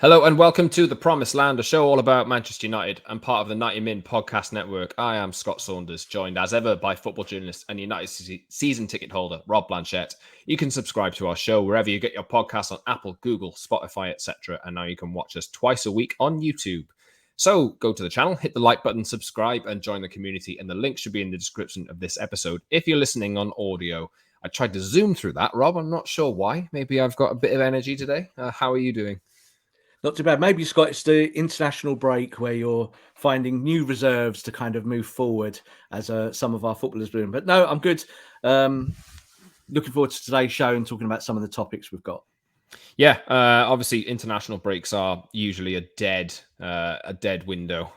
Hello and welcome to The Promised Land, a show all about Manchester United and part of the 90 Min podcast network. I am Scott Saunders, joined as ever by football journalist and United season ticket holder Rob Blanchette. You can subscribe to our show wherever you get your podcasts on Apple, Google, Spotify, etc. And now you can watch us twice a week on YouTube. So go to the channel, hit the like button, subscribe and join the community. And the link should be in the description of this episode if you're listening on audio. I tried to zoom through that, Rob. I'm not sure why. Maybe I've got a bit of energy today. How are you doing? Not too bad. Maybe, Scott, it's the international break where you're finding new reserves to kind of move forward as some of our footballers do. But no, I'm good. Looking forward to today's show and talking about some of the topics we've got. Yeah, obviously international breaks are usually a dead window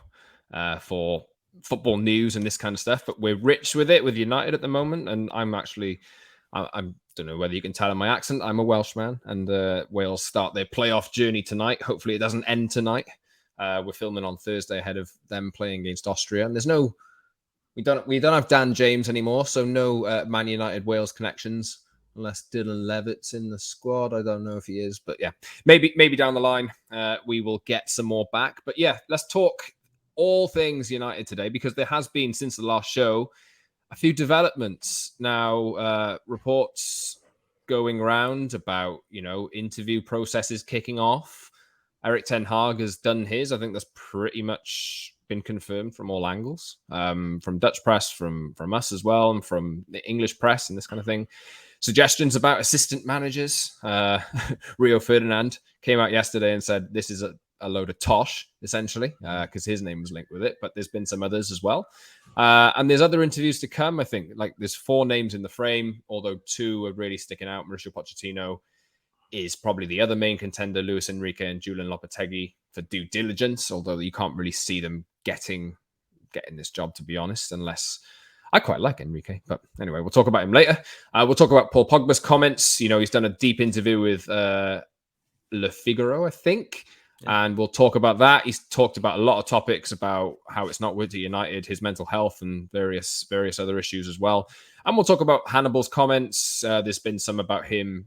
for football news and this kind of stuff. But we're rich with it with United at the moment, and I don't know whether you can tell in my accent. I'm a Welshman, and Wales start their playoff journey tonight. Hopefully, it doesn't end tonight. We're filming on Thursday ahead of them playing against Austria, and we don't have Dan James anymore, so no Man United Wales connections. Unless Dylan Levitt's in the squad. I don't know if he is, but yeah, maybe down the line we will get some more back. But yeah, let's talk all things United today, because there has been, since the last show, a few developments. Now, reports going around about, interview processes kicking off. Erik ten Hag has done his. I think that's pretty much been confirmed from all angles, from Dutch press, from us as well, and from the English press and this kind of thing. Suggestions about assistant managers. Rio Ferdinand came out yesterday and said this is a load of tosh, essentially, because his name was linked with it. But there's been some others as well. And there's other interviews to come, I think. Like, there's 4 names in the frame, although 2 are really sticking out. Mauricio Pochettino is probably the other main contender, Luis Enrique and Julian Lopetegui, for due diligence, although you can't really see them getting this job, to be honest, unless... I quite like Enrique, but anyway, we'll talk about him later. We'll talk about Paul Pogba's comments. He's done a deep interview with Le Figaro, I think, and we'll talk about that. He's talked about a lot of topics about how it's not good to United, his mental health, and various other issues as well. And we'll talk about Hannibal's comments. There's been some about him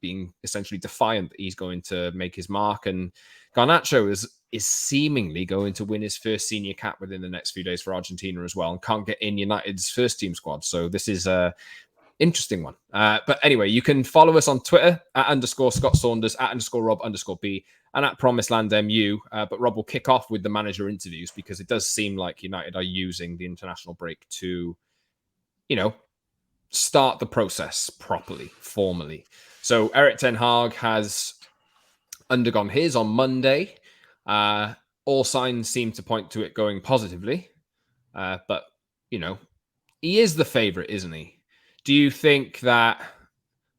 being essentially defiant that he's going to make his mark, and Garnacho is seemingly going to win his first senior cap within the next few days for Argentina as well, and can't get in United's first team squad. So this is a interesting one. But anyway, you can follow us on Twitter at _Scott Saunders, at _Rob_B, and at PromiseLandMU. But Rob will kick off with the manager interviews, because it does seem like United are using the international break to, start the process properly, formally. So Erik ten Hag has undergone his on Monday. All signs seem to point to it going positively. But, he is the favourite, isn't he? Do you think that...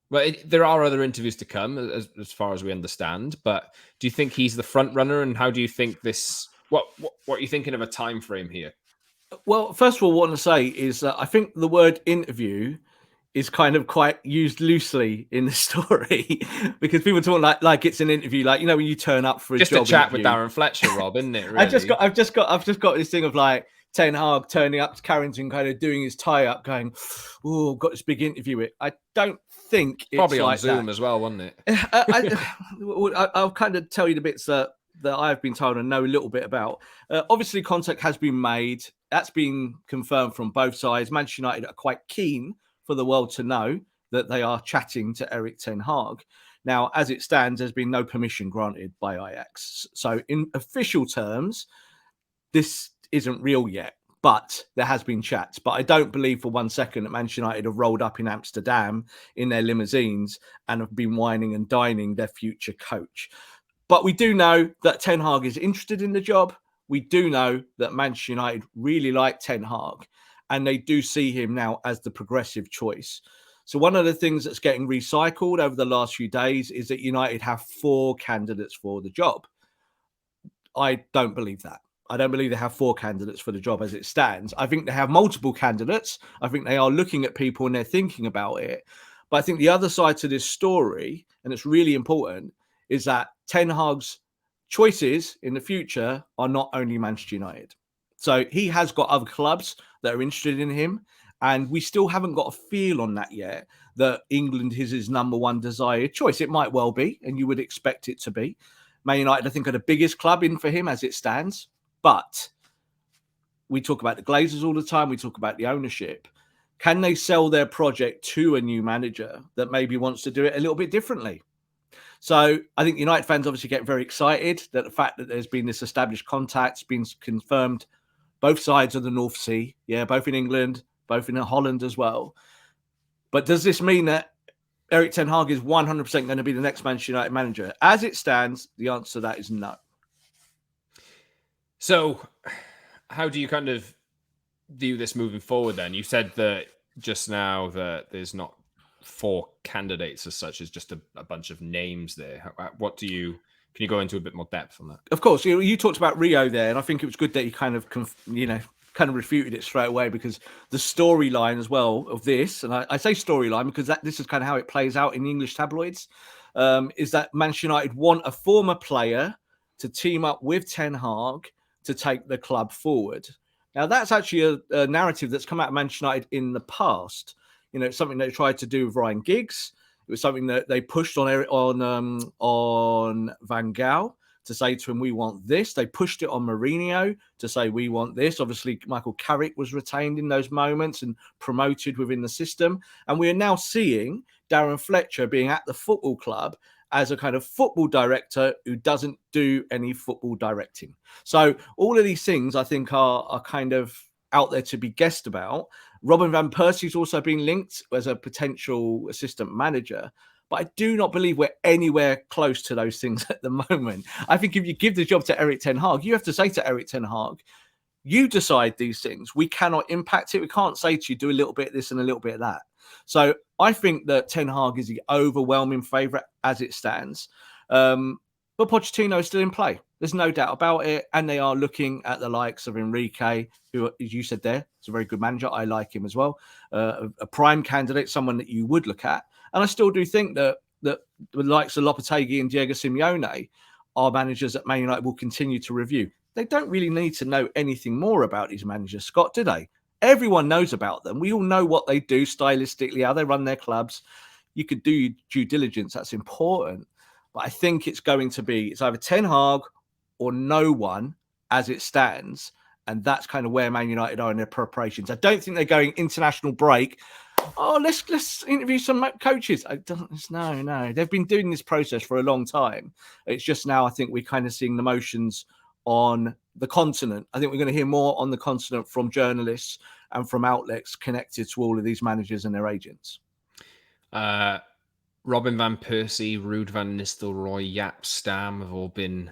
Well, there are other interviews to come, as far as we understand. But do you think he's the front runner? And how do you think this... What are you thinking of a time frame here? Well, first of all, what I want to say is that I think the word interview is kind of quite used loosely in the story, because people talk like it's an interview, like, when you turn up for a just job a chat interview. with Darren Fletcher, Rob, isn't it? Really? I've just got this thing of like Ten Hag turning up to Carrington, kind of doing his tie up, going, "Oh, got this big interview." I don't think it's probably on like Zoom that as well, wasn't it? I'll kind of tell you the bits that I've been told and know a little bit about. Obviously, contact has been made. That's been confirmed from both sides. Manchester United are quite keen for the world to know that they are chatting to Erik ten Hag. Now, as it stands, there's been no permission granted by Ajax. So in official terms, this isn't real yet, but there has been chats. But I don't believe for 1 second that Manchester United have rolled up in Amsterdam in their limousines and have been whining and dining their future coach. But we do know that Ten Hag is interested in the job. We do know that Manchester United really like Ten Hag, and they do see him now as the progressive choice. So one of the things that's getting recycled over the last few days is that United have 4 candidates for the job. I don't believe that. I don't believe they have 4 candidates for the job as it stands. I think they have multiple candidates. I think they are looking at people and they're thinking about it. But I think the other side to this story, and it's really important, is that Ten Hag's choices in the future are not only Manchester United. So he has got other clubs that are interested in him. And we still haven't got a feel on that yet, that England is his number one desired choice. It might well be, and you would expect it to be. Man United, I think, are the biggest club in for him as it stands. But we talk about the Glazers all the time. We talk about the ownership. Can they sell their project to a new manager that maybe wants to do it a little bit differently? So I think United fans obviously get very excited that the fact that there's been this established contact, been confirmed both sides of the North Sea, both in England, both in Holland as well. But does this mean that Erik ten Hag is 100% going to be the next Manchester United manager? As it stands, the answer to that is no. So how do you kind of view this moving forward then? You said that just now that there's not 4 candidates as such, as just a bunch of names there. Can you go into a bit more depth on that? Of course, you talked about Rio there, and I think it was good that you kind of refuted it straight away, because the storyline as well of this, and I say storyline because this is kind of how it plays out in the English tabloids, is that Manchester United want a former player to team up with Ten Hag to take the club forward. Now, that's actually a narrative that's come out of Manchester United in the past. It's something they tried to do with Ryan Giggs. It was something that they pushed on Van Gaal to say to him, we want this. They pushed it on Mourinho to say, we want this. Obviously, Michael Carrick was retained in those moments and promoted within the system. And we are now seeing Darren Fletcher being at the football club as a kind of football director who doesn't do any football directing. So all of these things, I think, are kind of out there to be guessed about. Robin van Persie's also been linked as a potential assistant manager, but I do not believe we're anywhere close to those things at the moment. I think if you give the job to Erik ten Hag, you have to say to Erik ten Hag, you decide these things. We cannot impact it. We can't say to you, do a little bit of this and a little bit of that. So I think that Ten Hag is the overwhelming favourite as it stands. But Pochettino is still in play. There's no doubt about it. And they are looking at the likes of Enrique, who, as you said there, is a very good manager. I like him as well. A prime candidate, someone that you would look at. And I still do think that the likes of Lopetegui and Diego Simeone are managers that Man United will continue to review. They don't really need to know anything more about these managers, Scott, do they? Everyone knows about them. We all know what they do stylistically, how they run their clubs. You could do your due diligence. That's important. But I think it's either Ten Hag or no one as it stands. And that's kind of where Man United are in their preparations. I don't think they're going international break. Oh, let's interview some coaches. No. They've been doing this process for a long time. It's just now I think we're kind of seeing the motions on the continent. I think we're going to hear more on the continent from journalists and from outlets connected to all of these managers and their agents. Robin van Persie, Ruud van Nistelrooy, Jaap Stam have all been.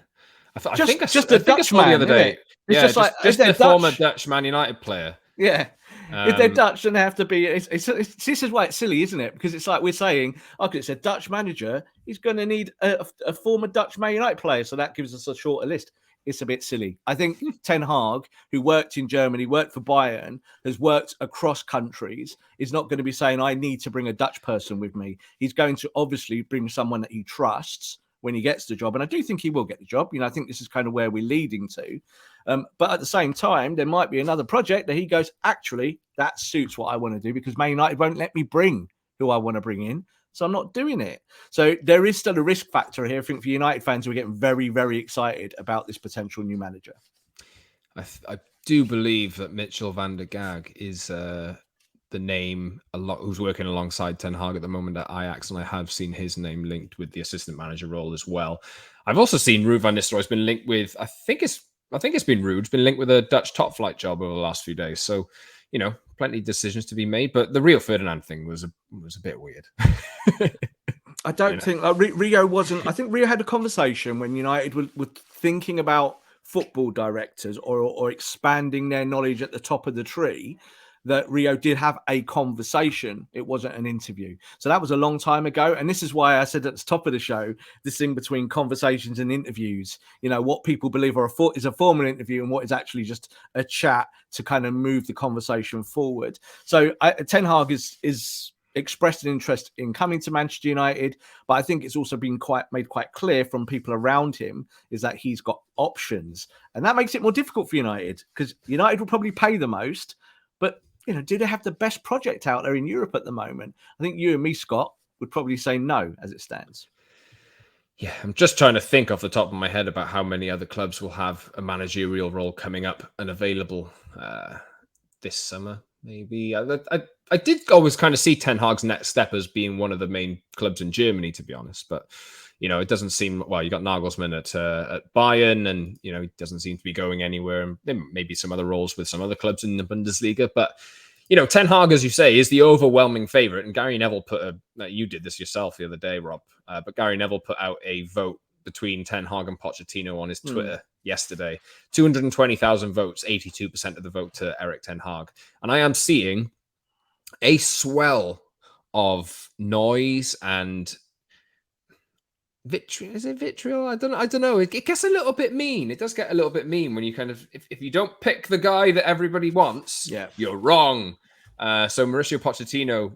I think a I saw the other day. It's just a former Dutch Man United player. Yeah. If they're Dutch, then they have to be. This is why it's silly, isn't it? Because it's like we're saying, okay, it's a Dutch manager. He's going to need a former Dutch Man United player. So that gives us a shorter list. It's a bit silly. I think Ten Hag, who worked in Germany, worked for Bayern, has worked across countries, is not going to be saying, I need to bring a Dutch person with me. He's going to obviously bring someone that he trusts when he gets the job. And I do think he will get the job. I think this is kind of where we're leading to. But at the same time, there might be another project that he goes, actually, that suits what I want to do because Man United won't let me bring who I want to bring in. So I'm not doing it. So there is still a risk factor here. I think for United fans, we're getting very, very excited about this potential new manager. I do believe that Mitchell van der Gaag is the name who's working alongside Ten Hag at the moment at Ajax, and I have seen his name linked with the assistant manager role as well. I've also seen Ruud van Nistelrooy's been linked with. I think it's been Ruud's been linked with a Dutch top flight job over the last few days. So, plenty of decisions to be made. But the Rio Ferdinand thing was a bit weird. I don't think Rio wasn't. I think Rio had a conversation when United were thinking about football directors or expanding their knowledge at the top of the tree, that Rio did have a conversation. It wasn't an interview. So that was a long time ago. And this is why I said at the top of the show, this thing between conversations and interviews, what people believe is a formal interview and what is actually just a chat to kind of move the conversation forward. So Ten Hag is expressed an interest in coming to Manchester United, but I think it's also been made quite clear from people around him is that he's got options. And that makes it more difficult for United because United will probably pay the most, but do they have the best project out there in Europe at the moment? I think you and me, Scott, would probably say no as it stands. Yeah, I'm just trying to think off the top of my head about how many other clubs will have a managerial role coming up and available this summer. Maybe I did always kind of see Ten Hag's next step as being one of the main clubs in Germany, to be honest. But it doesn't seem well. You got Nagelsmann at Bayern, and he doesn't seem to be going anywhere. And there may be some other roles with some other clubs in the Bundesliga, but. Ten Hag, as you say, is the overwhelming favorite. And Gary Neville you did this yourself the other day, Rob, but Gary Neville put out a vote between Ten Hag and Pochettino on his Twitter yesterday. 220,000 votes, 82% of the vote to Erik Ten Hag. And I am seeing a swell of noise and vitriol. Is it vitriol? I don't know. It gets a little bit mean. It does get a little bit mean when you kind of, if you don't pick the guy that everybody wants, you're wrong. So Mauricio Pochettino,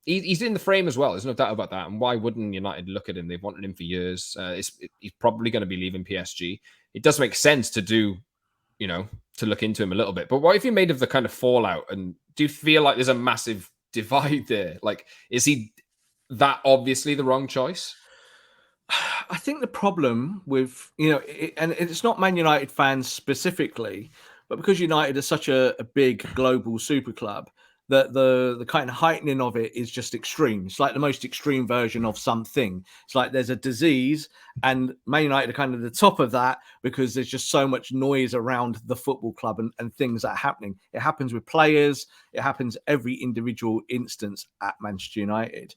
he's in the frame as well. There's no doubt about that. And why wouldn't United look at him? They've wanted him for years. He's probably going to be leaving PSG. It does make sense to do, to look into him a little bit. But what if you made of the kind of fallout? And do you feel like there's a massive divide there? Like, is he that obviously the wrong choice? I think the problem with, and it's not Man United fans specifically, but because United is such a big global super club, that the kind of heightening of it is just extreme. It's like the most extreme version of something. It's like there's a disease, and Man United are kind of the top of that because there's just so much noise around the football club and things that are happening. It happens with players. It happens every individual instance at Manchester United.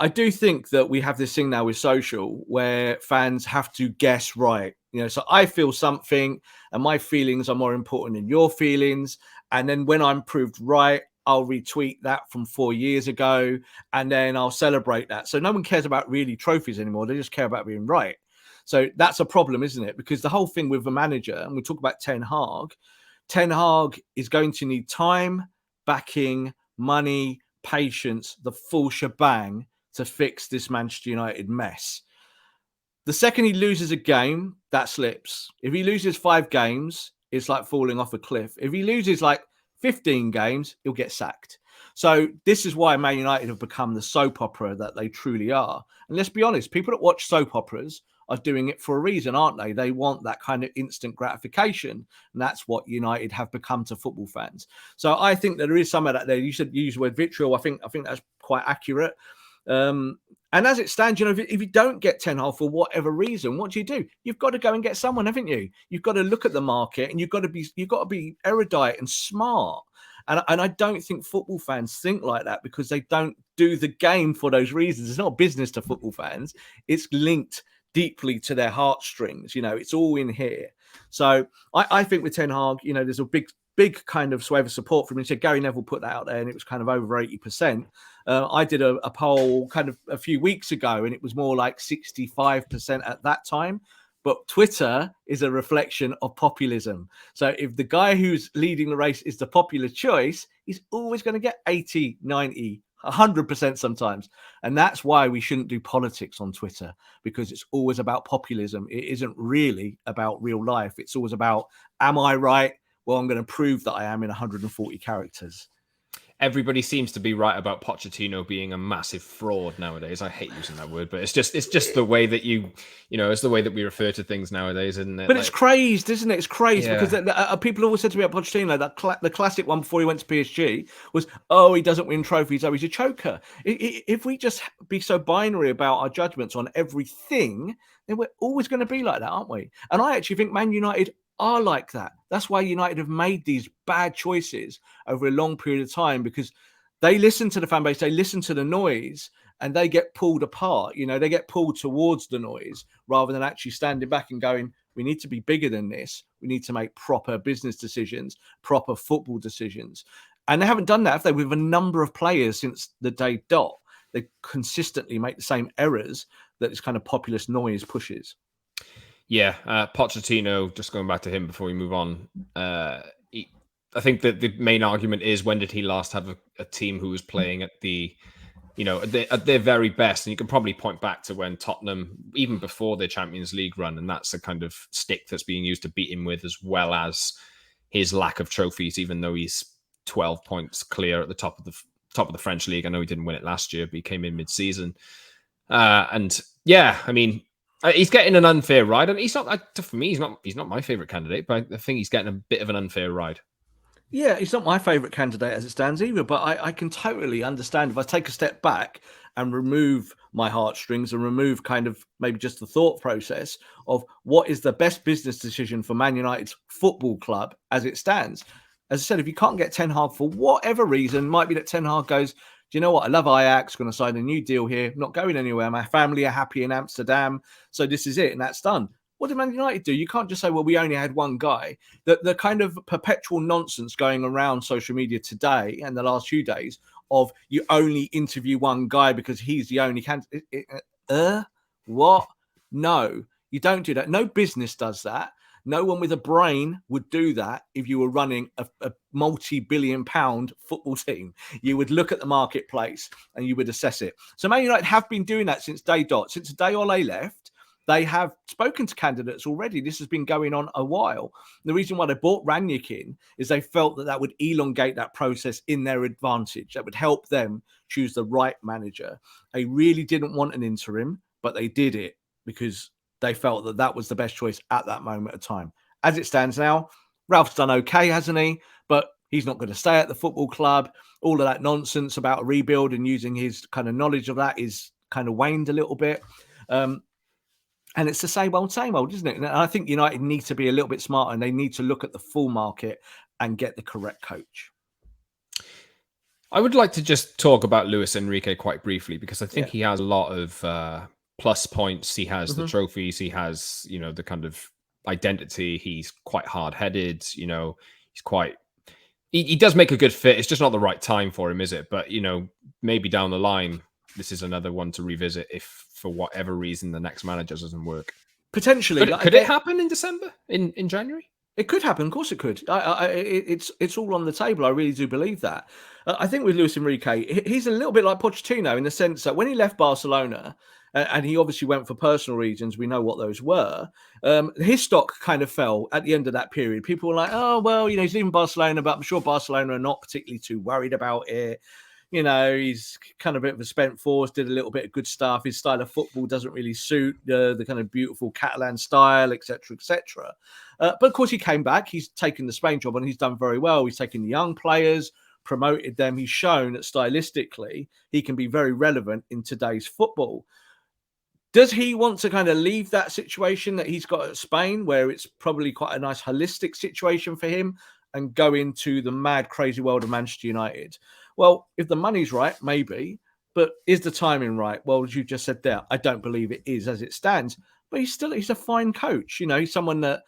I do think that we have this thing now with social where fans have to guess right. So I feel something and my feelings are more important than your feelings. And then when I'm proved right, I'll retweet that from 4 years ago and then I'll celebrate that. So no one cares about really trophies anymore. They just care about being right. So that's a problem, isn't it? Because the whole thing with the manager, and we talk about Ten Hag is going to need time, backing, money, patience, the full shebang to fix this Manchester United mess. The second he loses a game, that slips. If he loses 5 games, it's like falling off a cliff. If he loses like 15 games, he'll get sacked. So this is why Man United have become the soap opera that they truly are. And let's be honest, people that watch soap operas are doing it for a reason, aren't they? They want that kind of instant gratification. And that's what United have become to football fans. So I think that there is some of that there. You said use the word vitriol. I think that's quite accurate. And as it stands, if you don't get Ten Hag for whatever reason, what do? You've got to go and get someone, haven't you? You've got to look at the market and you've got to be erudite and smart. And I don't think football fans think like that because they don't do the game for those reasons. It's not business to football fans. It's linked deeply to their heartstrings. It's all in here. So I think with Ten Hag, there's a big kind of swathe of support from him. So Gary Neville put that out there and it was kind of over 80%. I did a poll kind of a few weeks ago and it was more like 65% at that time. But Twitter is a reflection of populism. So if the guy who's leading the race is the popular choice, he's always going to get 80, 90, 100% sometimes. And that's why we shouldn't do politics on Twitter, because it's always about populism. It isn't really about real life. It's always about, am I right? Well, I'm going to prove that I am in 140 characters. Everybody seems to be right about Pochettino being a massive fraud nowadays. I hate using that word, but it's just the way that it's the way that we refer to things nowadays, isn't it? But it's crazed, isn't it? It's crazed because people always said to me about Pochettino, the classic one before he went to PSG was, oh, he doesn't win trophies, oh, he's a choker. If we just be so binary about our judgments on everything, then we're always going to be like that, aren't we? And I actually think Man United are like that. That's why United have made these bad choices over a long period of time, because they listen to the fan base, they listen to the noise, and they get pulled apart. They get pulled towards the noise rather than actually standing back and going, we need to be bigger than this. We need to make proper business decisions, proper football decisions. And they haven't done that, have they? With a number of players since the day dot, they consistently make the same errors that this kind of populist noise pushes. Yeah, Pochettino, just going back to him before we move on, I think that the main argument is, when did he last have a team who was playing at at their very best? And you can probably point back to when Tottenham, even before their Champions League run, and that's the kind of stick that's being used to beat him with, as well as his lack of trophies, even though he's 12 points clear at the top of the French league. I know he didn't win it last year, but he came in mid-season. And yeah, I mean, he's getting an unfair ride, and he's not for me. He's not my favorite candidate, but I think he's getting a bit of an unfair ride. Yeah, he's not my favourite candidate as it stands either, but I can totally understand if I take a step back and remove my heartstrings and remove kind of maybe just the thought process of what is the best business decision for Man United's football club as it stands. As I said, if you can't get Ten Hag for whatever reason, might be that Ten Hag goes, do you know what? I love Ajax, going to sign a new deal here, not going anywhere. My family are happy in Amsterdam, so this is it, and that's done. What did Man United do? You can't just say, well, we only had one guy. The kind of perpetual nonsense going around social media today and the last few days of you only interview one guy because he's the only candidate. What? No, you don't do that. No business does that. No one with a brain would do that if you were running a multi-billion pound football team. You would look at the marketplace and you would assess it. So Man United have been doing that since day dot. Since the day Ole left, they have spoken to candidates already. This has been going on a while. The reason why they brought Ranić in is they felt that that would elongate that process in their advantage. That would help them choose the right manager. They really didn't want an interim, but they did it because they felt that that was the best choice at that moment of time. As it stands now, Ralph's done okay, hasn't he? But he's not going to stay at the football club. All of that nonsense about a rebuild and using his kind of knowledge of that is kind of waned a little bit. And it's the same old, isn't it? And I think United need to be a little bit smarter and they need to look at the full market and get the correct coach. I would like to just talk about Luis Enrique quite briefly because I think he has a lot of plus points. He has the trophies. He has, the kind of identity. He's quite hard-headed. He's quite... He does make a good fit. It's just not the right time for him, is it? But, maybe down the line, this is another one to revisit if, for whatever reason, the next manager doesn't work. Potentially. Could it happen in December, in January? It could happen. Of course it could. It's all on the table. I really do believe that. I think with Luis Enrique, he's a little bit like Pochettino in the sense that when he left Barcelona, and he obviously went for personal reasons, we know what those were, his stock kind of fell at the end of that period. People were like, oh, well, he's leaving Barcelona, but I'm sure Barcelona are not particularly too worried about it. He's kind of a bit of a spent force, did a little bit of good stuff. His style of football doesn't really suit the kind of beautiful Catalan style, etc., etc. But of course, he came back. He's taken the Spain job and he's done very well. He's taken the young players, promoted them. He's shown that stylistically, he can be very relevant in today's football. Does he want to kind of leave that situation that he's got at Spain, where it's probably quite a nice holistic situation for him, and go into the mad, crazy world of Manchester United? Well, if the money's right, maybe. But is the timing right? Well, as you just said there, I don't believe it is as it stands. But he's a fine coach. He's someone that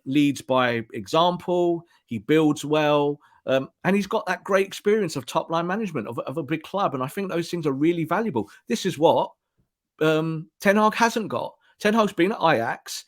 leads by example. He builds well. And he's got that great experience of top-line management of a big club. And I think those things are really valuable. This is what Ten Hag hasn't got. Ten Hag's been at Ajax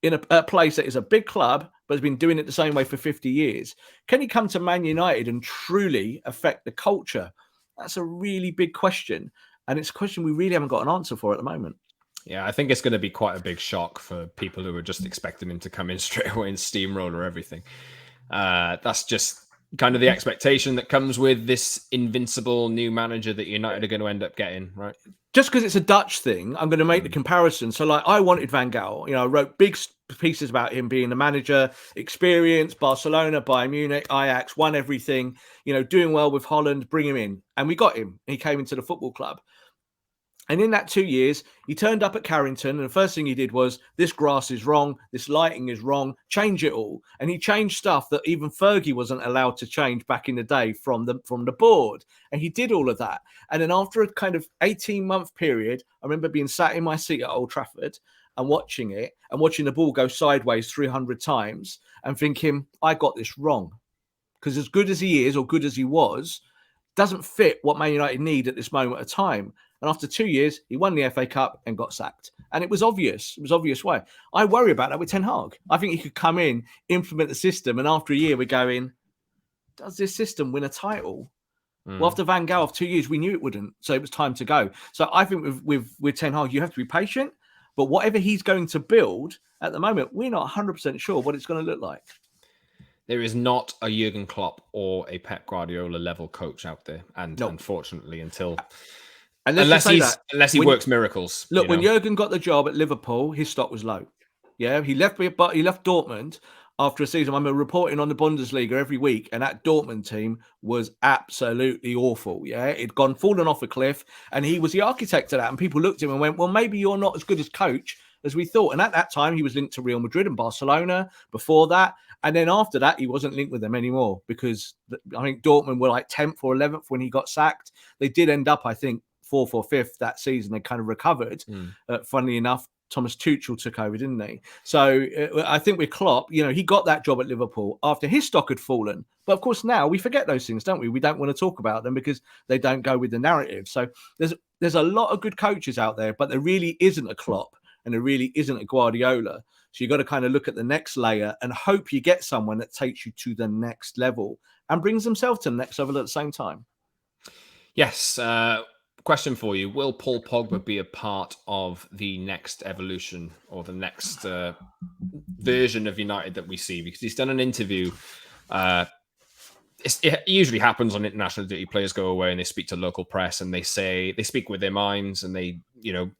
in a place that is a big club, but has been doing it the same way for 50 years. Can he come to Man United and truly affect the culture? That's a really big question. And it's a question we really haven't got an answer for at the moment. Yeah, I think it's going to be quite a big shock for people who are just expecting him to come in straight away and steamroller everything. That's just kind of the expectation that comes with this invincible new manager that United are going to end up getting, right? Just because it's a Dutch thing, I'm going to make the comparison. So, I wanted Van Gaal. I wrote big pieces about him being the manager, experience, Barcelona, Bayern Munich, Ajax, won everything, doing well with Holland, bring him in. And we got him. He came into the football club. And in that 2 years, he turned up at Carrington, and the first thing he did was, this grass is wrong, this lighting is wrong, change it all. And he changed stuff that even Fergie wasn't allowed to change back in the day from the board. And he did all of that. And then after a kind of 18-month period, I remember being sat in my seat at Old Trafford and watching it, and watching the ball go sideways 300 times and thinking, I got this wrong. Because as good as he is, or good as he was, doesn't fit what Man United need at this moment of time. And after 2 years, he won the FA Cup and got sacked. And it was obvious. It was obvious why. I worry about that with Ten Hag. I think he could come in, implement the system, and after a year, we're going, does this system win a title? Well, after Van Gaal, after 2 years, we knew it wouldn't. So it was time to go. So I think with Ten Hag, you have to be patient. But whatever he's going to build at the moment, we're not 100% sure what it's going to look like. There is not a Jurgen Klopp or a Pep Guardiola level coach out there. And unfortunately, until And let's just say that unless he works miracles. Look, you when know? Jurgen got the job at Liverpool, his stock was low. Yeah, he left Dortmund after a season. I'm reporting on the Bundesliga every week, and that Dortmund team was absolutely awful. Yeah, it'd fallen off a cliff, and he was the architect of that. And people looked at him and went, "Well, maybe you're not as good as coach as we thought." And at that time, he was linked to Real Madrid and Barcelona. Before that, and then after that, he wasn't linked with them anymore because I think Dortmund were like 10th or 11th when he got sacked. They did end up, I think, 4th or 5th that season. They kind of recovered. Funnily enough, Thomas Tuchel took over, didn't he? So I think with Klopp, he got that job at Liverpool after his stock had fallen. But of course, now we forget those things, don't we? We don't want to talk about them because they don't go with the narrative. So there's a lot of good coaches out there, but there really isn't a Klopp and there really isn't a Guardiola. So you've got to kind of look at the next layer and hope you get someone that takes you to the next level and brings themselves to the next level at the same time. Yes. Question for you. Will Paul Pogba be a part of the next evolution or the next version of United that we see? Because he's done an interview. It usually happens on international duty. Players go away and they speak to local press and they speak with their minds and they,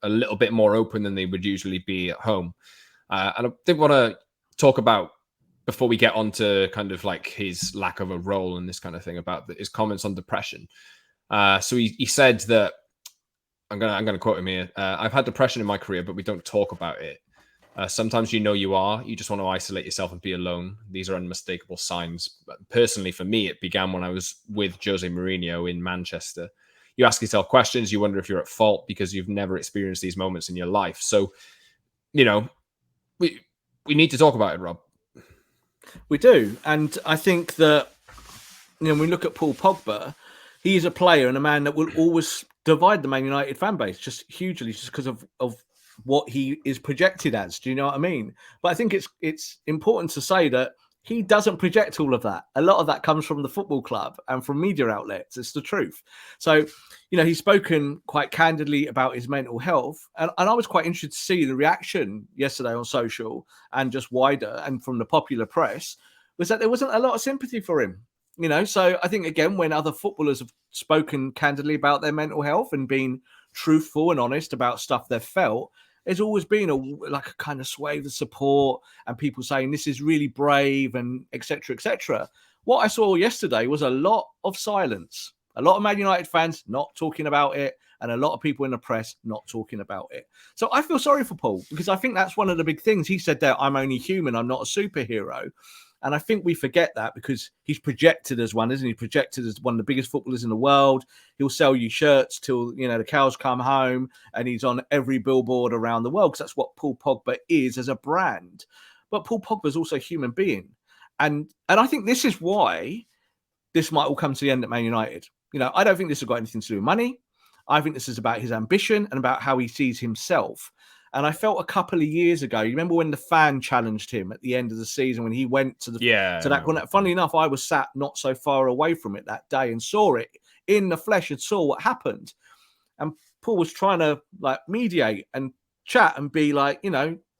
a little bit more open than they would usually be at home. And I did want to talk about, before we get on to kind of like his lack of a role and this kind of thing, about his comments on depression. So he said that, I'm gonna quote him here. I've had depression in my career, but we don't talk about it. Sometimes you just want to isolate yourself and be alone. These are unmistakable signs. But personally, for me, it began when I was with Jose Mourinho in Manchester. You ask yourself questions. You wonder if you're at fault because you've never experienced these moments in your life. So, we need to talk about it, Rob. We do. And I think that, when we look at Paul Pogba, he is a player and a man that will always divide the Man United fan base just hugely, just because of what he is projected as. Do you know what I mean? But I think it's important to say that he doesn't project all of that. A lot of that comes from the football club and from media outlets. It's the truth. So, he's spoken quite candidly about his mental health. And I was quite interested to see the reaction yesterday on social and just wider and from the popular press, was that there wasn't a lot of sympathy for him. So I think, again, when other footballers have spoken candidly about their mental health and been truthful and honest about stuff they've felt, there's always been a kind of swathe of support and people saying this is really brave and et cetera, et cetera. What I saw yesterday was a lot of silence, a lot of Man United fans not talking about it, and a lot of people in the press not talking about it. So I feel sorry for Paul because I think that's one of the big things. He said that I'm only human, I'm not a superhero. And I think we forget that because he's projected as one, isn't he? Projected as one of the biggest footballers in the world. He'll sell you shirts till, the cows come home, and he's on every billboard around the world because that's what Paul Pogba is as a brand. But Paul Pogba is also a human being. And I think this is why this might all come to the end at Man United. I don't think this has got anything to do with money. I think this is about his ambition and about how he sees himself. And I felt a couple of years ago, you remember when the fan challenged him at the end of the season when he went to that corner? Funnily enough, I was sat not so far away from it that day and saw it in the flesh and saw what happened. And Paul was trying to mediate and chat and be like,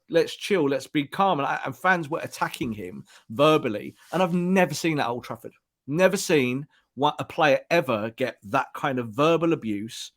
let's chill, let's be calm. And fans were attacking him verbally. And I've never seen that at Old Trafford. Never seen a player ever get that kind of verbal abuse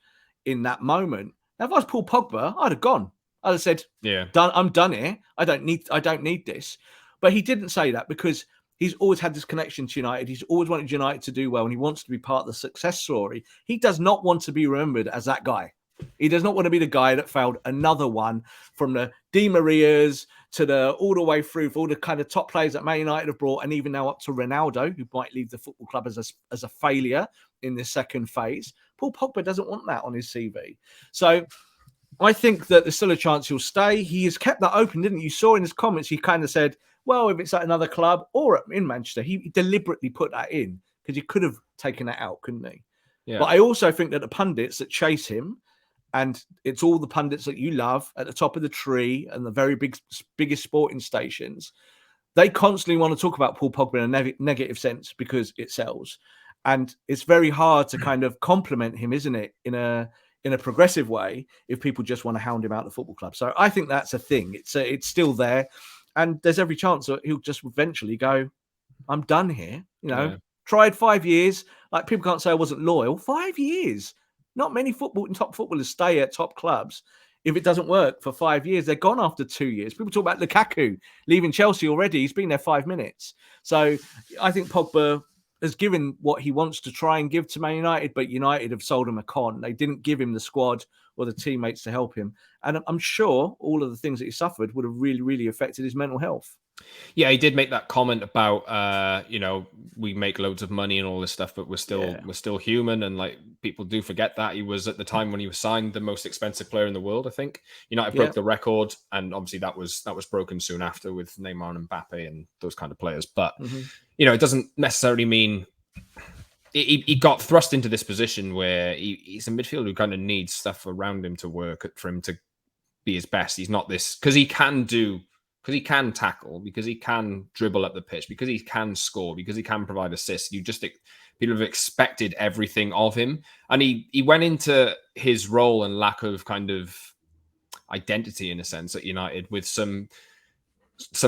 in that moment. Now, if I was Paul Pogba, I'd have gone. I'd have said, "Yeah, I'm done here. I don't need this." But he didn't say that because he's always had this connection to United. He's always wanted United to do well, and he wants to be part of the success story. He does not want to be remembered as that guy. He does not want to be the guy that failed another one, from the Di Marias to all the way through for all the kind of top players that Man United have brought, and even now up to Ronaldo, who might leave the football club as a failure in this second phase. Paul Pogba doesn't want that on his CV. So I think that there's still a chance he'll stay. He has kept that open, didn't he? You saw in his comments, he kind of said, well, if it's at another club or in Manchester, he deliberately put that in because he could have taken that out, couldn't he? Yeah. But I also think that the pundits that chase him, and it's all the pundits that you love at the top of the tree and the very biggest sporting stations, they constantly want to talk about Paul Pogba in a negative sense because it sells. And it's very hard to kind of compliment him, isn't it, in a progressive way if people just want to hound him out of the football club. So I think that's a thing. It's still there. And there's every chance that he'll just eventually go, I'm done here. Tried 5 years. Like, people can't say I wasn't loyal. 5 years. Not many top footballers stay at top clubs if it doesn't work for 5 years. They're gone after 2 years. People talk about Lukaku leaving Chelsea already. He's been there 5 minutes. So I think Pogba has given what he wants to try and give to Man United, but United have sold him a con. They didn't give him the squad or the teammates to help him. And I'm sure all of the things that he suffered would have really, really affected his mental health. Yeah, he did make that comment about, we make loads of money and all this stuff, but we're still human. And like people do forget that he was at the time when he was signed the most expensive player in the world. I think United broke the record, and obviously that was broken soon after with Neymar and Mbappe and those kind of players. But it doesn't necessarily mean he got thrust into this position where he's a midfielder who kind of needs stuff around him to work for him to be his best. He's not this because he can tackle, because he can dribble up the pitch, because he can score, because he can provide assists. People have expected everything of him. And he went into his role and lack of kind of identity, in a sense, at United with some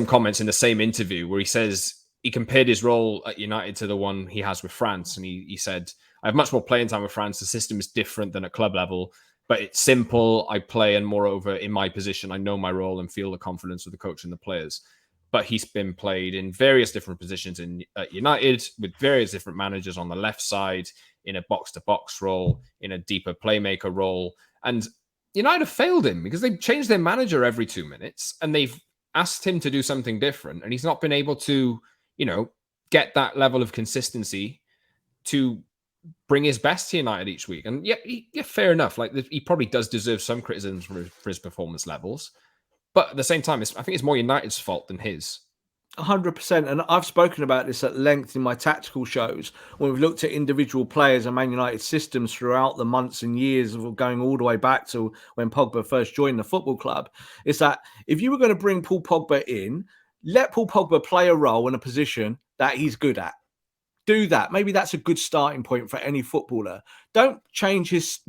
comments in the same interview where he says he compared his role at United to the one he has with France. And he said, I have much more playing time with France. The system is different than at club level, but it's simple. I play, and moreover, in my position, I know my role and feel the confidence of the coach and the players. But he's been played in various different positions at United with various different managers on the left side, in a box-to-box role, in a deeper playmaker role. And United have failed him because they've changed their manager every 2 minutes, and they've asked him to do something different. And he's not been able to, get that level of consistency to bring his best to United each week. And yeah, fair enough. Like, he probably does deserve some criticism for his performance levels. But at the same time, I think it's more United's fault than his. 100%. And I've spoken about this at length in my tactical shows when we've looked at individual players and Man United systems throughout the months and years of going all the way back to when Pogba first joined the football club. It's that if you were going to bring Paul Pogba in, let Paul Pogba play a role in a position that he's good at. Do that. Maybe that's a good starting point for any footballer. Don't change his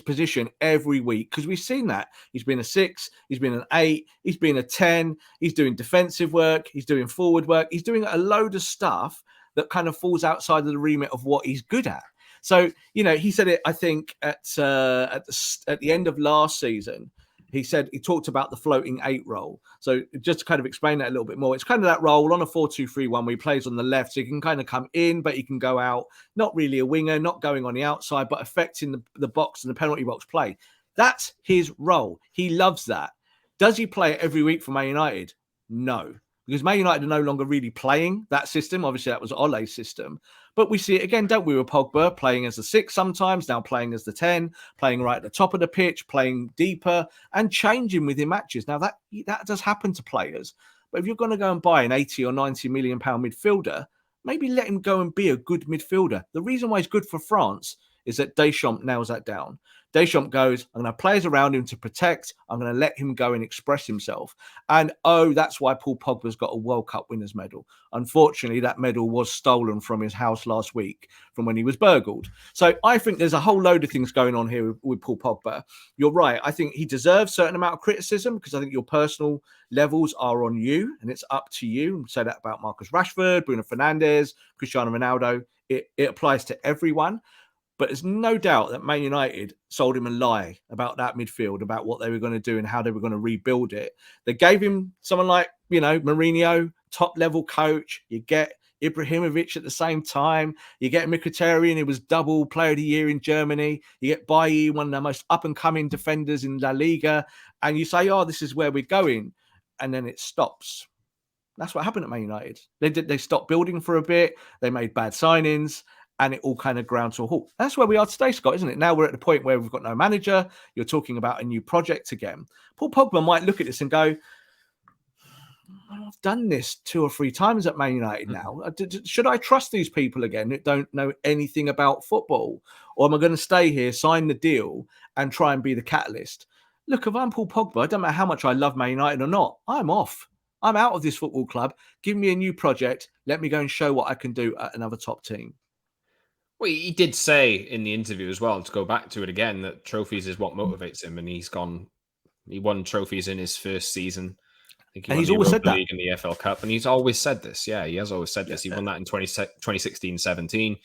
position every week, because we've seen that. He's been a 6, he's been an 8, he's been a 10, he's doing defensive work, he's doing forward work, he's doing a load of stuff that kind of falls outside of the remit of what he's good at. So, he said it, I think, at the end of last season. He talked about the floating 8 role. So just to kind of explain that a little bit more, it's kind of that role on a 4-2-3-1 where he plays on the left. So he can kind of come in, but he can go out. Not really a winger, not going on the outside, but affecting the box and the penalty box play. That's his role. He loves that. Does he play it every week for Man United? No. Because Man United are no longer really playing that system. Obviously, that was Ole's system. But we see it again, don't we, with Pogba playing as the 6 sometimes, now playing as the 10, playing right at the top of the pitch, playing deeper, and changing within matches. Now, that does happen to players. But if you're going to go and buy an 80 or 90 million pound midfielder, maybe let him go and be a good midfielder. The reason why he's good for France is that Deschamps nails that down. Deschamps goes, I'm going to have players around him to protect. I'm going to let him go and express himself. And, that's why Paul Pogba's got a World Cup winners medal. Unfortunately, that medal was stolen from his house last week from when he was burgled. So I think there's a whole load of things going on here with Paul Pogba. You're right. I think he deserves a certain amount of criticism because I think your personal levels are on you and it's up to you. Say that about Marcus Rashford, Bruno Fernandes, Cristiano Ronaldo. It applies to everyone. But there's no doubt that Man United sold him a lie about that midfield, about what they were going to do and how they were going to rebuild it. They gave him someone like, Mourinho, top-level coach. You get Ibrahimovic at the same time. You get Mkhitaryan, who was double player of the year in Germany. You get Bailly, one of the most up-and-coming defenders in La Liga. And you say, this is where we're going. And then it stops. That's what happened at Man United. They stopped building for a bit. They made bad signings. And it all kind of ground to a halt. That's where we are today, Scott, isn't it? Now we're at the point where we've got no manager. You're talking about a new project again. Paul Pogba might look at this and go, I've done this 2 or 3 times at Man United now. Should I trust these people again that don't know anything about football? Or am I going to stay here, sign the deal, and try and be the catalyst? Look, if I'm Paul Pogba, it doesn't matter how much I love Man United or not. I'm off. I'm out of this football club. Give me a new project. Let me go and show what I can do at another top team. Well, he did say in the interview as well, to go back to it again, that trophies is what motivates him. And he won trophies in his first season. I think he won the Europa League and the FL Cup. And he's always said this. Yeah, he has always said this. He won that in 2016-17.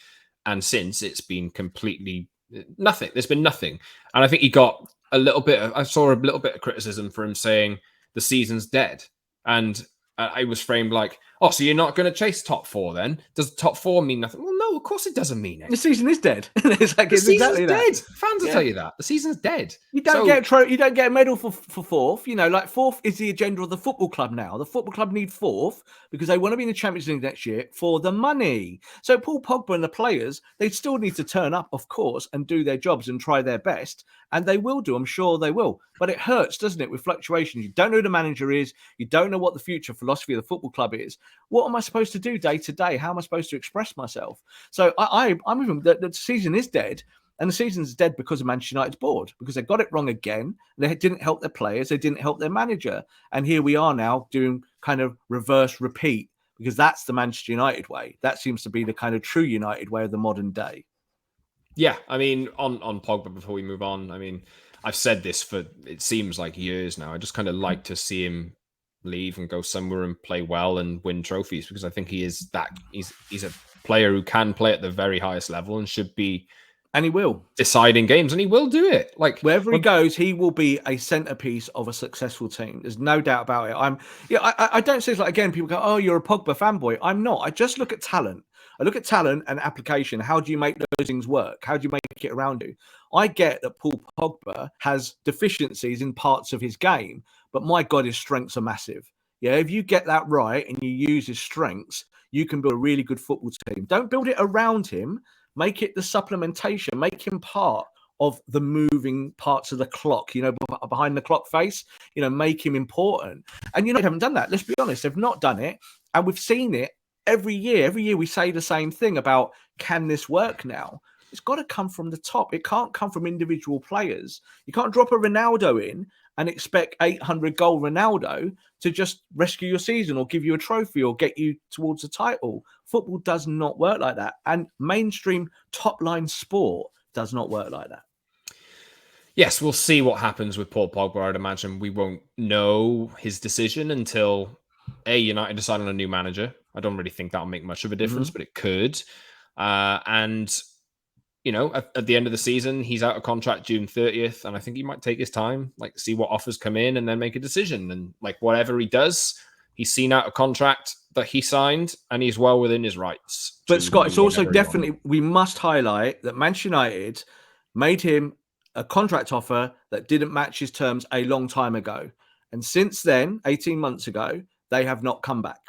And since, it's been completely Nothing. There's been nothing. And I think he got I saw a little bit of criticism for him saying the season's dead. And I was framed like, oh, so you're not going to chase top four then? Does top four mean nothing? Well, no, of course it doesn't mean it. The season is dead. It's The season's exactly dead. that. Fans will tell you that. The season's dead. You don't get a medal for fourth. Like fourth is the agenda of the football club now. The football club need fourth because they want to be in the Champions League next year for the money. So Paul Pogba and the players, they still need to turn up, of course, and do their jobs and try their best. And they will do. I'm sure they will. But it hurts, doesn't it, with fluctuations? You don't know who the manager is. You don't know what the future philosophy of the football club is. What am I supposed to do day to day? How am I supposed to express myself? So I'm with him. The season is dead. And the season's dead because of Manchester United's board, because they got it wrong again. They didn't help their players. They didn't help their manager. And here we are now doing kind of reverse repeat, because that's the Manchester United way. That seems to be the kind of true United way of the modern day. Yeah, I mean, on Pogba, before we move on, I mean, I've said this for, it seems like years now. I just kind of like to see him leave and go somewhere and play well and win trophies, because I think he's a player who can play at the very highest level and should be, and he will, deciding games, and he will do it. Like wherever he goes, he will be a centerpiece of a successful team. There's no doubt about it. I don't say it's like, again, people go, oh, you're a Pogba fanboy. I'm not. I just look at talent. I look at talent and application. How do you make those things work? How do you make it around you? I get that Paul Pogba has deficiencies in parts of his game, but my God, his strengths are massive. Yeah, if you get that right and you use his strengths, you can build a really good football team. Don't build it around him. Make it the supplementation. Make him part of the moving parts of the clock, behind the clock face, make him important. And they haven't done that. Let's be honest. They've not done it. And we've seen it every year. Every year we say the same thing about, can this work now? It's got to come from the top. It can't come from individual players. You can't drop a Ronaldo in and expect 800-goal Ronaldo to just rescue your season or give you a trophy or get you towards a title. Football does not work like that. And mainstream top-line sport does not work like that. Yes, we'll see what happens with Paul Pogba. I'd imagine we won't know his decision until United decide on a new manager. I don't really think that'll make much of a difference, but it could. And at the end of the season, he's out of contract June 30th, and I think he might take his time, see what offers come in and then make a decision. And whatever he does, he's seen out of contract that he signed, and he's well within his rights. But Scott, it's also definitely, we must highlight that Manchester United made him a contract offer that didn't match his terms a long time ago. And since then, 18 months ago, they have not come back.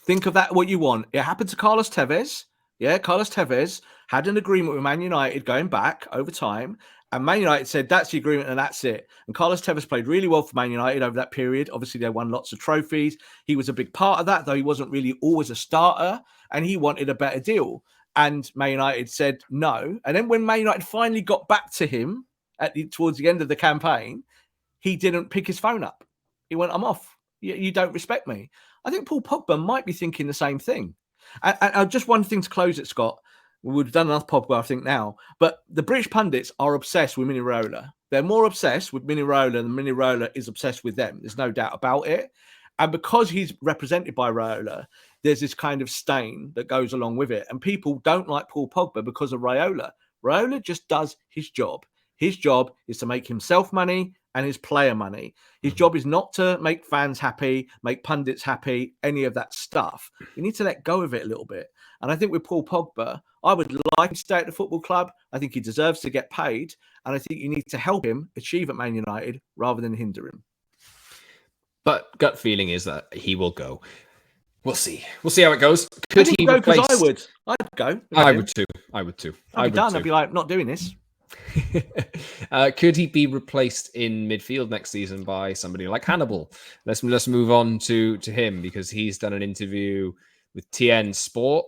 Think of that, what you want. It happened to Carlos Tevez. Yeah, Carlos Tevez had an agreement with Man United going back over time, and Man United said, that's the agreement and that's it. And Carlos Tevez played really well for Man United over that period. Obviously, they won lots of trophies. He was a big part of that, though he wasn't really always a starter, and he wanted a better deal. And Man United said no. And then when Man United finally got back to him towards the end of the campaign, he didn't pick his phone up. He went, I'm off. You don't respect me. I think Paul Pogba might be thinking the same thing. And just one thing to close it, Scott. We've done enough Pogba, I think, now. But the British pundits are obsessed with Mini Raiola. They're more obsessed with Mini Raiola than Mini Raiola is obsessed with them. There's no doubt about it. And because he's represented by Raiola, there's this kind of stain that goes along with it. And people don't like Paul Pogba because of Raiola. Raiola just does his job. His job is to make himself money and his player money. His job is not to make fans happy, make pundits happy, any of that stuff. You need to let go of it a little bit. And I think with Paul Pogba, I would like him to stay at the football club. I think he deserves to get paid. And I think you need to help him achieve at Man United rather than hinder him. But gut feeling is that he will go. We'll see. We'll see how it goes. Could he go? replace? Because I would. I'd go. I would too. I would too. I'd be done. I'd be like, not doing this. Could he be replaced in midfield next season by somebody like Hannibal? Let's move on to him, because he's done an interview with TN Sport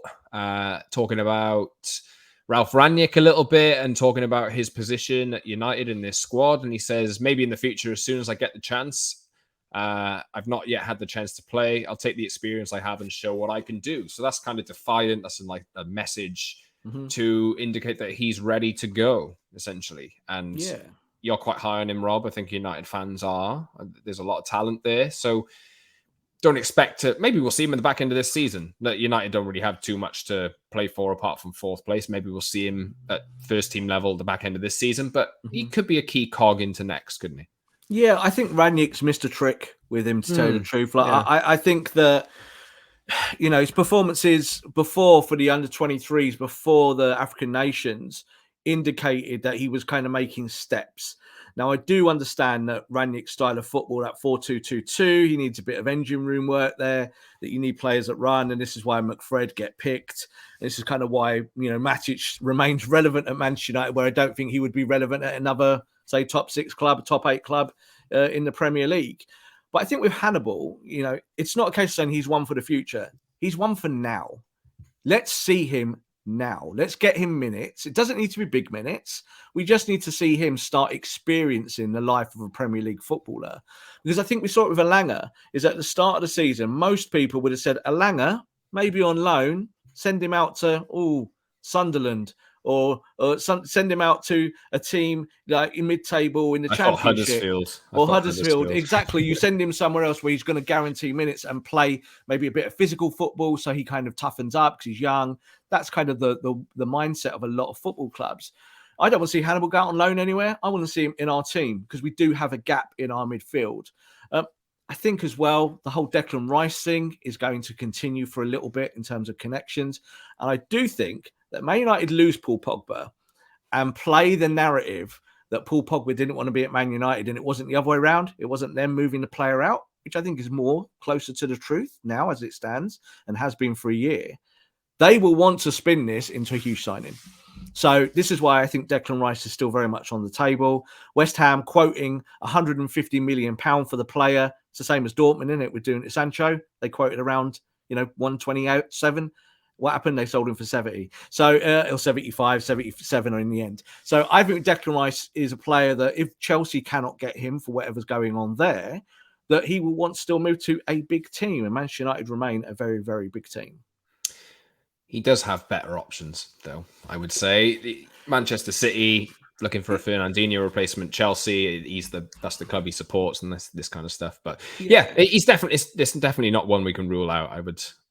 talking about Ralph Rangnick a little bit and talking about his position at United in this squad. And he says, maybe in the future, as soon as I get the chance, I've not yet had the chance to play. I'll take the experience I have and show what I can do. So that's kind of defiant. That's like a message to indicate that he's ready to go, essentially. And you're quite high on him, Rob. I think United fans are. There's a lot of talent there. So don't expect to. Maybe we'll see him in the back end of this season. That United don't really have too much to play for apart from fourth place. Maybe we'll see him at first team level at the back end of this season, but he could be a key cog into next, couldn't he? Yeah, I think Rangnick's missed a trick with him, to tell you the truth. Like, I think that, his performances before for the under-23s, before the African nations, indicated that he was kind of making steps. Now, I do understand that Rangnick's style of football, that 4-2-2-2, he needs a bit of engine room work there, that you need players that run, and this is why McFred get picked. And this is kind of why, Matic remains relevant at Manchester United, where I don't think he would be relevant at another, say, top 6 club, top 8 club in the Premier League. But I think with Hannibal, it's not a case of saying he's one for the future. He's one for now. Let's see him now. Let's get him minutes. It doesn't need to be big minutes. We just need to see him start experiencing the life of a Premier League footballer. Because I think we saw it with Elanga, is at the start of the season, most people would have said, Elanga, maybe on loan, send him out to Sunderland, or send him out to a team like in mid-table in the Championship. Huddersfield. Exactly. You send him somewhere else where he's going to guarantee minutes and play maybe a bit of physical football, so he kind of toughens up because he's young. That's kind of the mindset of a lot of football clubs. I don't want to see Hannibal go out on loan anywhere. I want to see him in our team because we do have a gap in our midfield. I think as well, the whole Declan Rice thing is going to continue for a little bit in terms of connections. And I do think that Man United lose Paul Pogba and play the narrative that Paul Pogba didn't want to be at Man United and it wasn't the other way around. It wasn't them moving the player out, which I think is more closer to the truth now as it stands and has been for a year. They will want to spin this into a huge signing. So this is why I think Declan Rice is still very much on the table. West Ham quoting £150 million for the player. It's the same as Dortmund, isn't it? We're doing it to Sancho. They quoted around, 127. What happened? They sold him for 70. So, or 75, 77 in the end. So I think Declan Rice is a player that if Chelsea cannot get him for whatever's going on there, that he will want to still move to a big team. And Manchester United remain a very, very big team. He does have better options, though, I would say. Manchester City looking for a Fernandinho replacement. Chelsea, that's the club he supports, and this kind of stuff. But yeah, it's definitely not one we can rule out.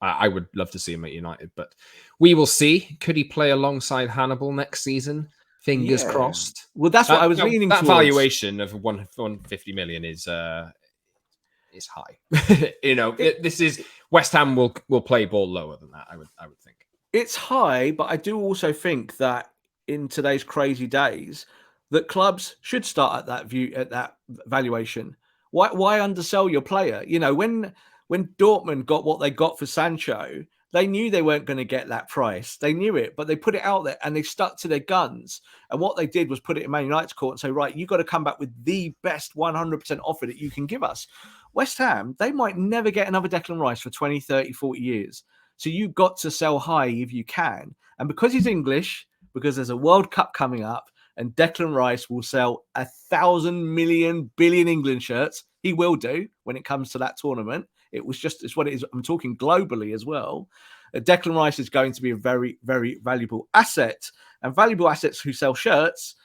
I would love to see him at United, but we will see. Could he play alongside Hannibal next season? Fingers crossed. Well, that's what I was leaning towards. That valuation of 150 million is high. This is West Ham will play ball lower than that. I would think. It's high, but I do also think that in today's crazy days, that clubs should start at that valuation. Why undersell your player? When Dortmund got what they got for Sancho, they knew they weren't going to get that price. They knew it, but they put it out there and they stuck to their guns. And what they did was put it in Man United's court and say, right, you've got to come back with the best 100% offer that you can give us. West Ham, they might never get another Declan Rice for 20, 30, 40 years. So you've got to sell high if you can. And because he's English, because there's a World Cup coming up, and Declan Rice will sell 1,000 million billion England shirts, he will do when it comes to that tournament. It's what it is. I'm talking globally as well. Declan Rice is going to be a very, very valuable asset. And valuable assets who sell shirts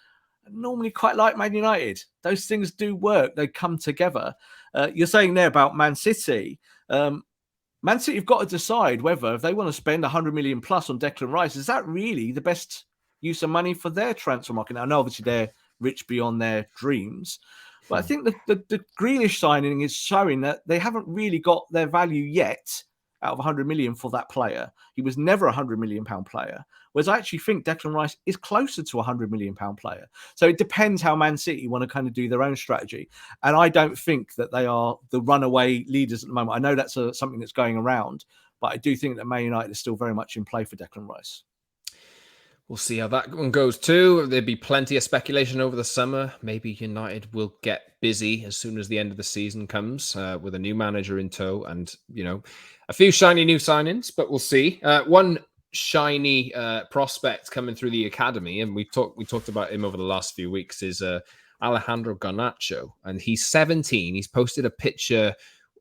are normally quite like Man United. Those things do work. They come together. You're saying there about Man City. Man City have got to decide whether if they want to spend 100 million plus on Declan Rice, is that really the best use of money for their transfer market? Now, I know obviously they're rich beyond their dreams, but I think the Grealish signing is showing that they haven't really got their value yet out of 100 million for that player. He was never a 100 million pound player, whereas I actually think Declan Rice is closer to a 100 million pound player. So it depends how Man City want to kind of do their own strategy. And I don't think that they are the runaway leaders at the moment. I know that's something that's going around, but I do think that Man United is still very much in play for Declan Rice. We'll see how that one goes too. There'll be plenty of speculation over the summer. Maybe United will get busy as soon as the end of the season comes with a new manager in tow and, a few shiny new signings, but we'll see. One shiny prospect coming through the academy, and we talked about him over the last few weeks, is Hannibal Garnacho. And he's 17. He's posted a picture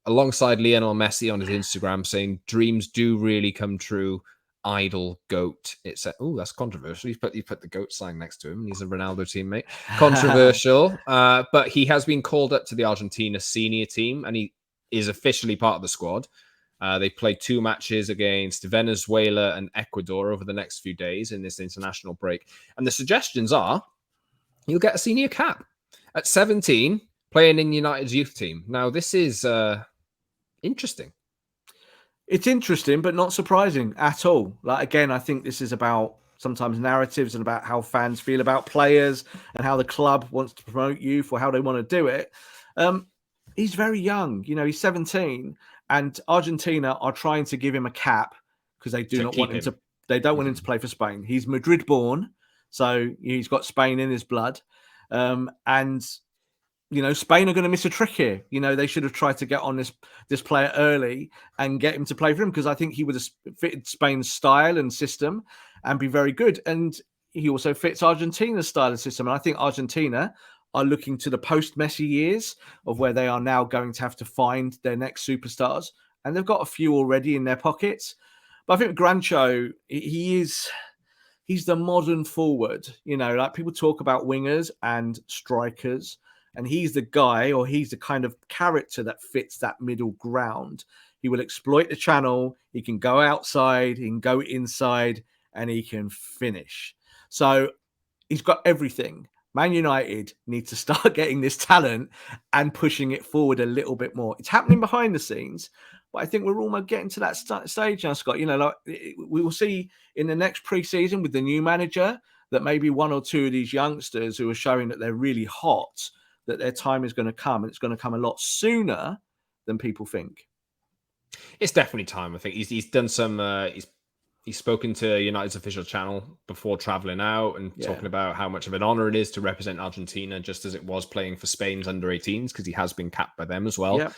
alongside Lionel Messi on his Instagram saying, "Dreams do really come true. Idol GOAT." It said, "Oh, that's controversial." He put the GOAT sign next to him, and he's a Ronaldo teammate. Controversial, but he has been called up to the Argentina senior team, and is officially part of the squad. They play 2 matches against Venezuela and Ecuador over the next few days in this international break. And the suggestions are you'll get a senior cap at 17 playing in United's youth team. Now, this is interesting. It's interesting, but not surprising at all. Like, again, I think this is about sometimes narratives and about how fans feel about players and how the club wants to promote youth or how they want to do it. He's very young. You know, he's 17, and Argentina are trying to give him a cap because they do not want him to. They don't want him to play for Spain. He's Madrid born, so he's got Spain in his blood, and you know, Spain are going to miss a trick here. You know, they should have tried to get on this player early and get him to play for him, because I think he would have fitted Spain's style and system and be very good. And he also fits Argentina's style and system. And I think Argentina are looking to the post-Messi years of where they are now going to have to find their next superstars. And they've got a few already in their pockets. But I think Garnacho, he's the modern forward. You know, like people talk about wingers and strikers, and he's the guy, or he's the kind of character that fits that middle ground. He will exploit the channel. He can go outside, he can go inside, and he can finish. So he's got everything. Man United need to start getting this talent and pushing it forward a little bit more. It's happening behind the scenes, but I think we're almost getting to that stage now, Scott. You know, like we will see in the next pre-season with the new manager that maybe 1 or 2 of these youngsters who are showing that they're really hot, that their time is going to come, and it's going to come a lot sooner than people think. It's definitely time. I think he's done some. He's spoken to United's official channel before traveling out and talking about how much of an honor it is to represent Argentina, just as it was playing for Spain's under-18s, because he has been capped by them as well.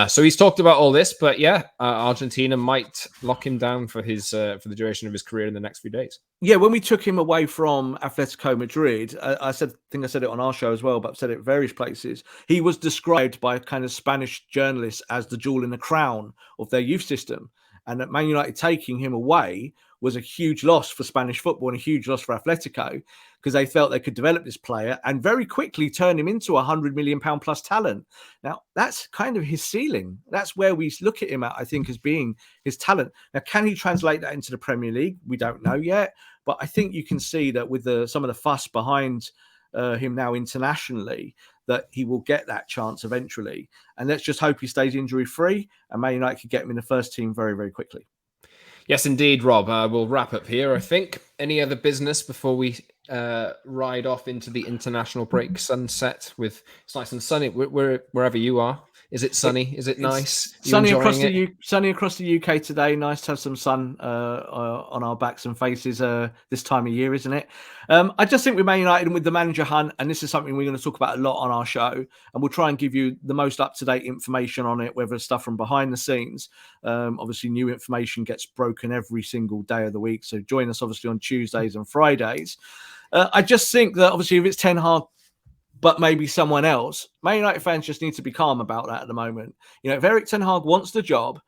So he's talked about all this, but Argentina might lock him down for his for the duration of his career in the next few days. Yeah, when we took him away from Atletico Madrid, I think I said it on our show as well, but I've said it various places. He was described by kind of Spanish journalists as the jewel in the crown of their youth system. And that Man United taking him away was a huge loss for Spanish football and a huge loss for Atletico, because they felt they could develop this player and very quickly turn him into £100 million plus talent. Now, that's kind of his ceiling. That's where we look at him at, I think, as being his talent. Now, can he translate that into the Premier League? We don't know yet. But I think you can see that with some of the fuss behind him now internationally, that he will get that chance eventually. And let's just hope he stays injury-free and Man United can get him in the first team very, very quickly. Yes, indeed, Rob. We'll wrap up here, I think. Any other business before we ride off into the international break sunset with it's nice and sunny wherever you are? Is it sunny? Is it nice? Sunny across the UK today. Nice to have some sun on our backs and faces this time of year, isn't it? I just think with Man United and with the manager hunt, and this is something we're going to talk about a lot on our show, and we'll try and give you the most up-to-date information on it, whether it's stuff from behind the scenes. Obviously, new information gets broken every single day of the week, so join us obviously on Tuesdays and Fridays. I just think that obviously if it's Ten Hag, but maybe someone else, Man United fans just need to be calm about that at the moment. You know, if Erik Ten Hag wants the job,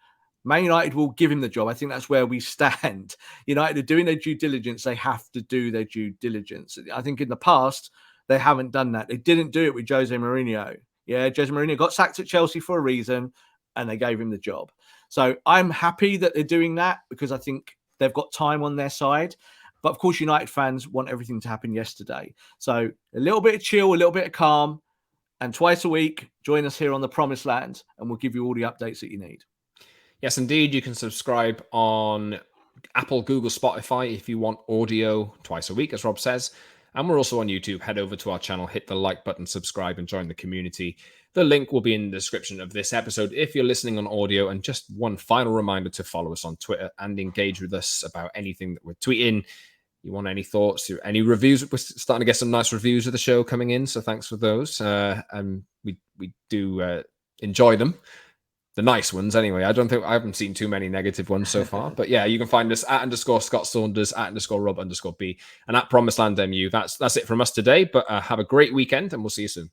Man United will give him the job. I think that's where we stand. United are doing their due diligence. They have to do their due diligence. I think in the past, they haven't done that. They didn't do it with Jose Mourinho. Yeah, Jose Mourinho got sacked at Chelsea for a reason, and they gave him the job. So I'm happy that they're doing that, because I think they've got time on their side. But of course, United fans want everything to happen yesterday. So a little bit of chill, a little bit of calm, and twice a week, join us here on the Promised Land, and we'll give you all the updates that you need. Yes, indeed. You can subscribe on Apple, Google, Spotify if you want audio twice a week, as Rob says. And we're also on YouTube. Head over to our channel, hit the like button, subscribe, and join the community. The link will be in the description of this episode if you're listening on audio. And just one final reminder to follow us on Twitter and engage with us about anything that we're tweeting. You want any thoughts, any reviews? We're starting to get some nice reviews of the show coming in, so thanks for those. And we do enjoy them. The nice ones, anyway. I haven't seen too many negative ones so far. But yeah, you can find us at _Scott Saunders, at _Rob_B, and at Promised Land MU. That's it from us today. But have a great weekend, and we'll see you soon.